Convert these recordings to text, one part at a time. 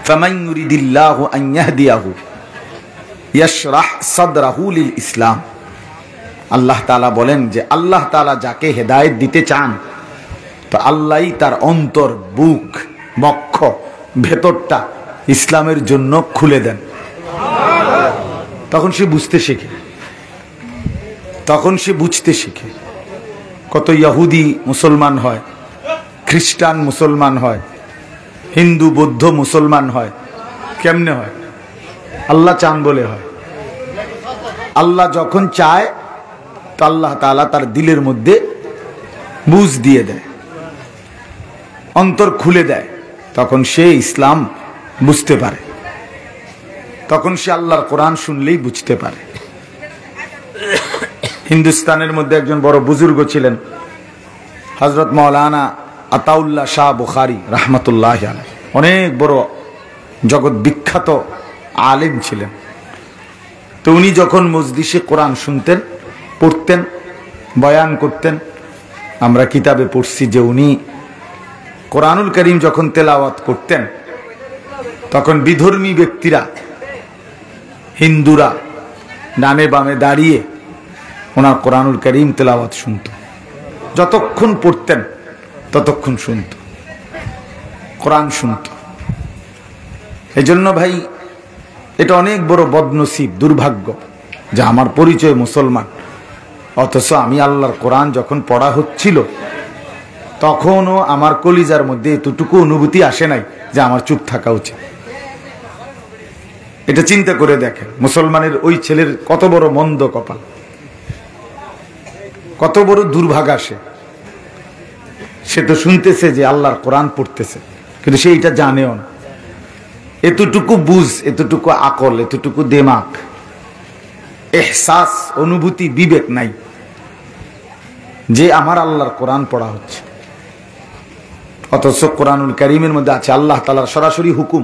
ফামান ইউরিদিল্লাহু আন ইয়াহদিয়াহু ইয়াশরাহ সাদরাহু লিল ইসলাম। আল্লাহ তাআলা বলেন যে আল্লাহ তাআলা যাকে হেদায়েত দিতে চান তো আল্লাহই তার অন্তর, বুক, বক্ষ, ভেতরটা ইসলামের জন্য খুলে দেন। তখন সে বুঝতে শেখে, তখন সে বুঝতে শিখে। কত ইহুদি মুসলমান হয়, খ্রিস্টান মুসলমান হয়, হিন্দু বৌদ্ধ মুসলমান হয়। কেমনে হয়? আল্লাহ চান বলে হয়। আল্লাহ যখন চায় তো আল্লাহ তাআলা তার দিলের মধ্যে বুঝ দিয়ে দেয়, অন্তর খুলে দেয়, তখন সে ইসলাম বুঝতে পারে, তখন সে আল্লাহর কোরআন শুনলেই বুঝতে পারে। হিন্দুস্তানের মধ্যে একজন বড় বুজুর্গ ছিলেন, হযরত মাওলানা আতাউল্লাহ শাহ বুখারী রাহমাতুল্লাহি আলাইহি। অনেক বড় জগৎ বিখ্যাত আলেম ছিলেন। তো উনি যখন মজলিসে কোরআন শুনতেন, পড়তেন, বয়ান করতেন, আমরা কিতাবে পড়ছি যে উনি কোরআনুল কারীম যখন তেলাওয়াত করতেন তখন বিধর্মী ব্যক্তিরা, হিন্দুরা ডানে বামে দাঁড়িয়ে ওনার কোরআনুল কারীম তেলাওয়াত শুনত। যতক্ষণ পড়তেন ততক্ষণ শুনত, কোরআন শুনত। এই জন্য ভাই এটা অনেক বড় বদনসিব, দুর্ভাগ্য যে আমার পরিচয় মুসলমান, অথচ আমি আল্লাহর কোরআন যখন পড়া হচ্ছিল তখনও আমার কলিজার মধ্যে এতটুকু অনুভূতি আসে নাই যে আমার চুপ থাকা উচিত। এটা চিন্তা করে দেখেন, মুসলমানের ওই ছেলের কত বড় মন্দ কপাল, কত বড় দুর্ভাগা। সে তো শুনতেছে যে আল্লাহর কোরআন পড়তেছে, কিন্তু সে এটা জানেও না। এতটুকু বুঝ, এতটুকু আকল, এতটুকু দিমাগ, এহসাস, অনুভূতি, বিবেক নাই যে আমার আল্লাহর কোরআন পড়া হচ্ছে। অথচ কোরআনুল কারীমের মধ্যে আছে আল্লাহ তাআলার সরাসরি হুকুম,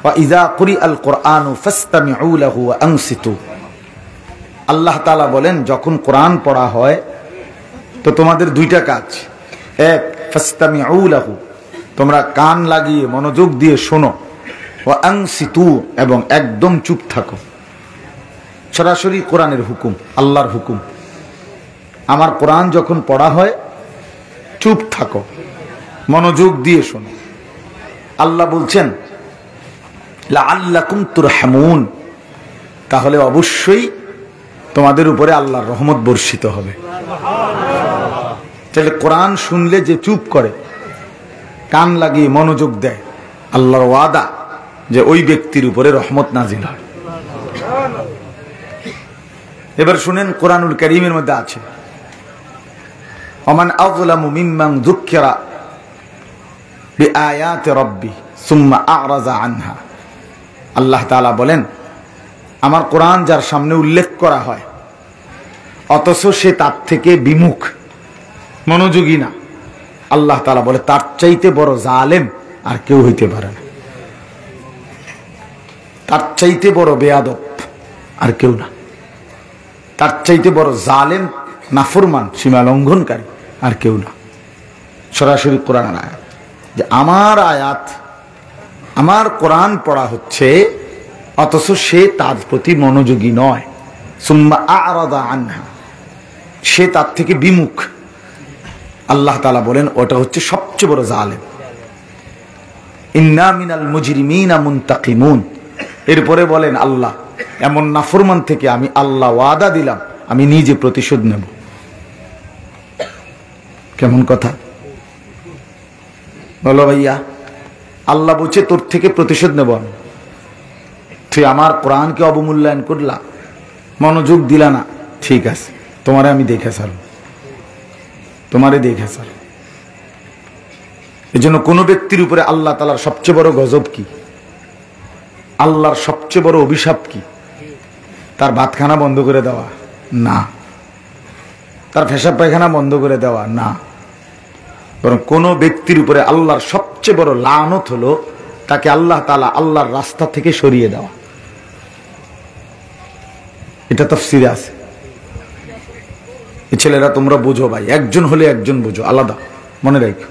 ওয়া ইযা কুরিআল কুরআনু ফাসতামিউ লাহু ওয়া আনসিতু। আল্লাহ তাআলা বলেন যখন কোরআন পড়া হয় তো তোমাদের দুইটা কাজ। এক, ফাসতামিউ লাহু, তোমরা কান লাগিয়ে মনোযোগ দিয়ে শোনো, ওয়া আনসিতু, এবং একদম চুপ থাকো। সরাসরি কোরআনের হুকুম, আল্লাহর হুকুম। আমার কোরআন যখন পড়া হয় চুপ থাকো, মনোযোগ দিয়ে শোনো। আল্লাহ বলছেন লাআল্লাকুম তুরহামুন, তাহলে অবশ্যই তোমাদের উপরে আল্লাহর রহমত বর্ষিত হবে। তাহলে কোরআন শুনলে যে চুপ করে, কান লাগিয়ে মনোযোগ দেয়, আল্লাহর ওয়াদা যে ওই ব্যক্তির উপরে রহমত নাজিল হয়। এবার শুনেন, কোরআনুল কারীমের মধ্যে আছে ওমান আযলামু মিম্মান যুক্কিরা বিআয়াতি রাব্বি সুম্মা আ'রাযা আনহা। আল্লাহ তাআলা বলেন আমার কোরআন যার সামনে উল্লেখ করা হয় অথচ সে তার থেকে বিমুখ, মনোযোগী না, আল্লাহ তাআলা বলে তার চাইতে বড় জালেম আর কেউ হইতে পারে না, তার চাইতে বড় বেয়াদব আর কেউ না, তার চাইতে বড় জালেম, নাফরমান, সীমা লঙ্ঘনকারী আর কেউ না। সরাসরি কোরআনের আয়াত, যে আমার আয়াত, আমার কোরআন পড়া হচ্ছে অথচ সে তার প্রতি মনোযোগী নয়। সুম্মা আ'রাদা আনহা, সে তার থেকে বিমুখ। আল্লাহ তাআলা বলেন ওটা হচ্ছে সবচেয়ে বড় জালেম। ইন্না মিনাল মুজরিমিনা মুনতাকিমুন। এরপরে বলেন আল্লাহ এমন নাফরমান থেকে আমি আল্লাহ ওয়াদা দিলাম আমি নিজে প্রতিশোধ নেব। কেমন কথা বলো ভাইয়া? আল্লাহ বলছে তোর থেকে প্রতিশোধ নেব আমি। তুই আমার কোরআনকে অবমূল্যায়ন করলা, মনোযোগ দিলা না, ঠিক আছে, তোমারে আমি দেখে ছাড়ব, তোমারে দেখে ছাড়ব। এই জন্য কোনো ব্যক্তির উপরে আল্লাহ তাআলার সবচেয়ে বড় গজব কি, আল্লাহর সবচেয়ে বড় অভিশাপ কি? তার ভাতখানা বন্ধ করে দেওয়া না, তার পেশাব পায়খানা বন্ধ করে দেওয়া না, বরং কোন ব্যক্তির উপরে আল্লাহর সবচেয়ে বড় লানত হলো তাকে আল্লাহ তাআলা আল্লাহর রাস্তা থেকে সরিয়ে দেওয়া। এটা তাফসীরে আছে। এই ছেলেরা তোমরা বুঝো ভাই, একজন হলে একজন বুঝো, আলাদা মনে রাখো।